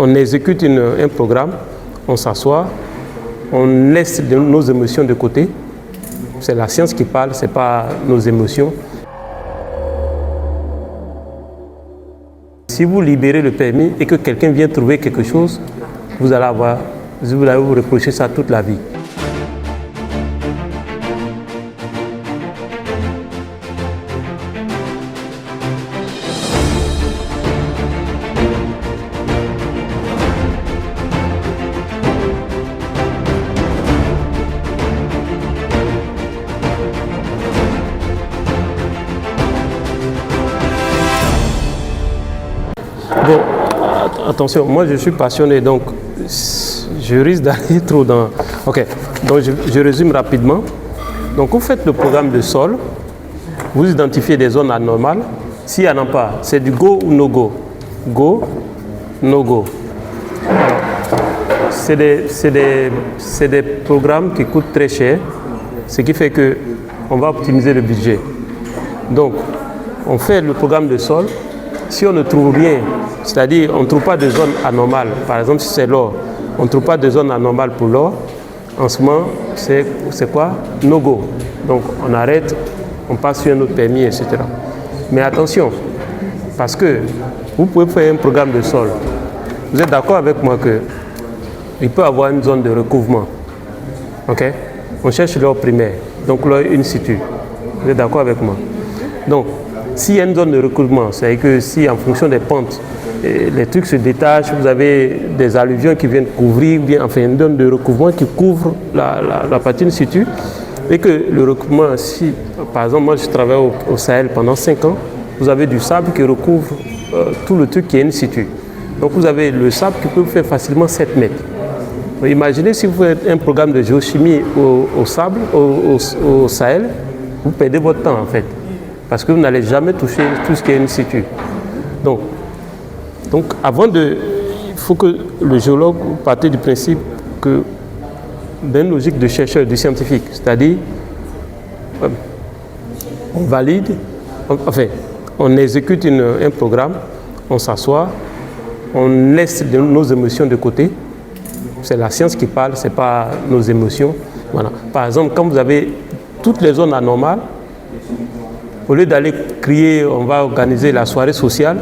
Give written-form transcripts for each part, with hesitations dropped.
on exécute un programme, on s'assoit, on laisse nos émotions de côté. C'est la science qui parle, ce n'est pas nos émotions. Si vous libérez le permis et que quelqu'un vient trouver quelque chose, vous allez vous reprocher ça toute la vie. Bon, attention, moi je suis passionné, donc je risque d'aller trop dans... Ok, donc je résume rapidement. Donc vous faites le programme de sol, vous identifiez des zones anormales. S'il n'y en a pas, c'est du go ou no go. Go, no go. C'est des programmes qui coûtent très cher, ce qui fait qu'on va optimiser le budget. Donc, on fait le programme de sol. Si on ne trouve rien, c'est-à-dire on ne trouve pas de zone anormale, par exemple si c'est l'or, on ne trouve pas de zone anormale pour l'or, en ce moment, c'est quoi? No go. Donc on arrête, on passe sur un autre permis, etc. Mais attention, parce que vous pouvez faire un programme de sol. Vous êtes d'accord avec moi qu'il peut y avoir une zone de recouvrement. Ok? On cherche l'or primaire, donc l'or in situ. Vous êtes d'accord avec moi? Donc, s'il y a une zone de recouvrement, c'est-à-dire que si en fonction des pentes, les trucs se détachent, vous avez des alluvions qui viennent couvrir, ou bien enfin une zone de recouvrement qui couvre la partie in situ, et que le recouvrement, si par exemple moi je travaille au Sahel pendant 5 ans, vous avez du sable qui recouvre tout le truc qui est in situ. Donc vous avez le sable qui peut faire facilement 7 mètres. Donc, imaginez si vous faites un programme de géochimie au sable, au Sahel, vous perdez votre temps en fait. Parce que vous n'allez jamais toucher tout ce qui est in situ. Donc il faut que le géologue parte du principe que d'une logique de chercheur, de scientifique, c'est-à-dire on valide, on exécute un programme, on s'assoit, on laisse nos émotions de côté. C'est la science qui parle, ce n'est pas nos émotions. Voilà. Par exemple, quand vous avez toutes les zones anormales, au lieu d'aller crier, on va organiser la soirée sociale,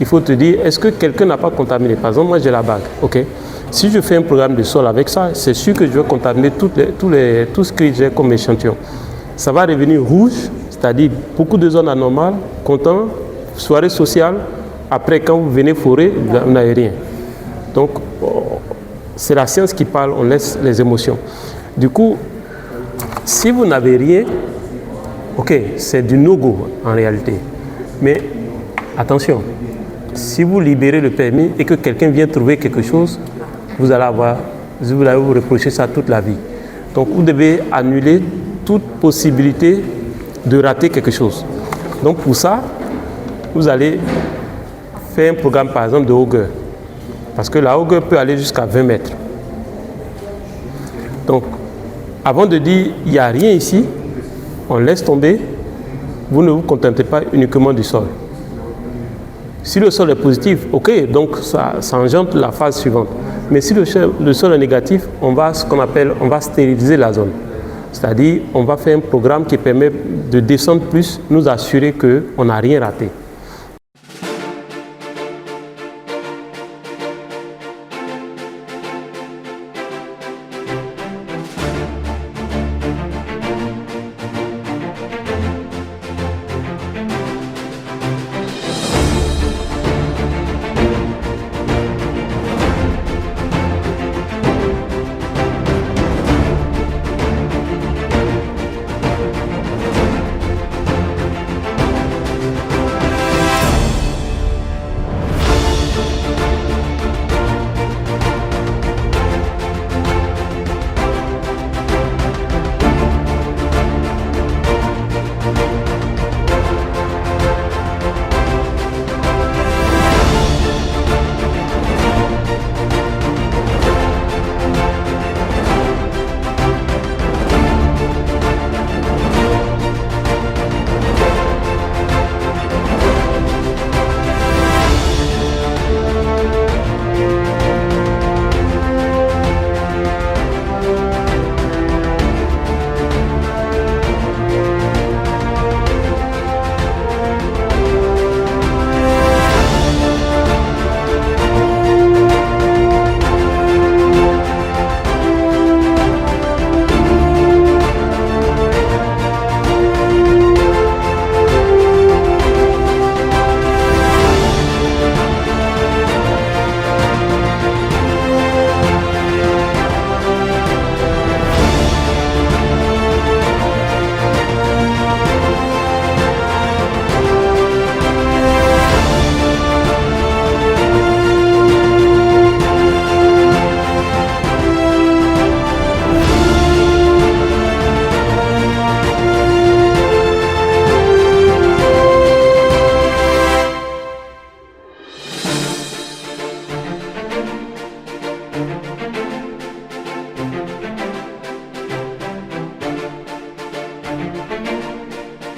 il faut te dire, est-ce que quelqu'un n'a pas contaminé? Par exemple, moi j'ai la bague. Okay. Si je fais un programme de sol avec ça, c'est sûr que je vais contaminer tout ce que j'ai comme échantillon. Ça va revenir rouge, c'est-à-dire beaucoup de zones anormales, content, soirée sociale. Après, quand vous venez forer, vous n'avez rien. Donc, c'est la science qui parle, on laisse les émotions. Du coup, si vous n'avez rien, ok, c'est du no-go en réalité. Mais attention, si vous libérez le permis et que quelqu'un vient trouver quelque chose, vous allez vous reprocher ça toute la vie. Donc vous devez annuler toute possibilité de rater quelque chose. Donc pour ça, vous allez faire un programme par exemple de hauteur. Parce que la hauteur peut aller jusqu'à 20 mètres. Donc avant de dire il n'y a rien ici, on laisse tomber, vous ne vous contentez pas uniquement du sol. Si le sol est positif, ok, donc ça engendre la phase suivante. Mais si le sol est négatif, on va stériliser la zone. C'est-à-dire, on va faire un programme qui permet de descendre plus, nous assurer qu'on n'a rien raté. Merci.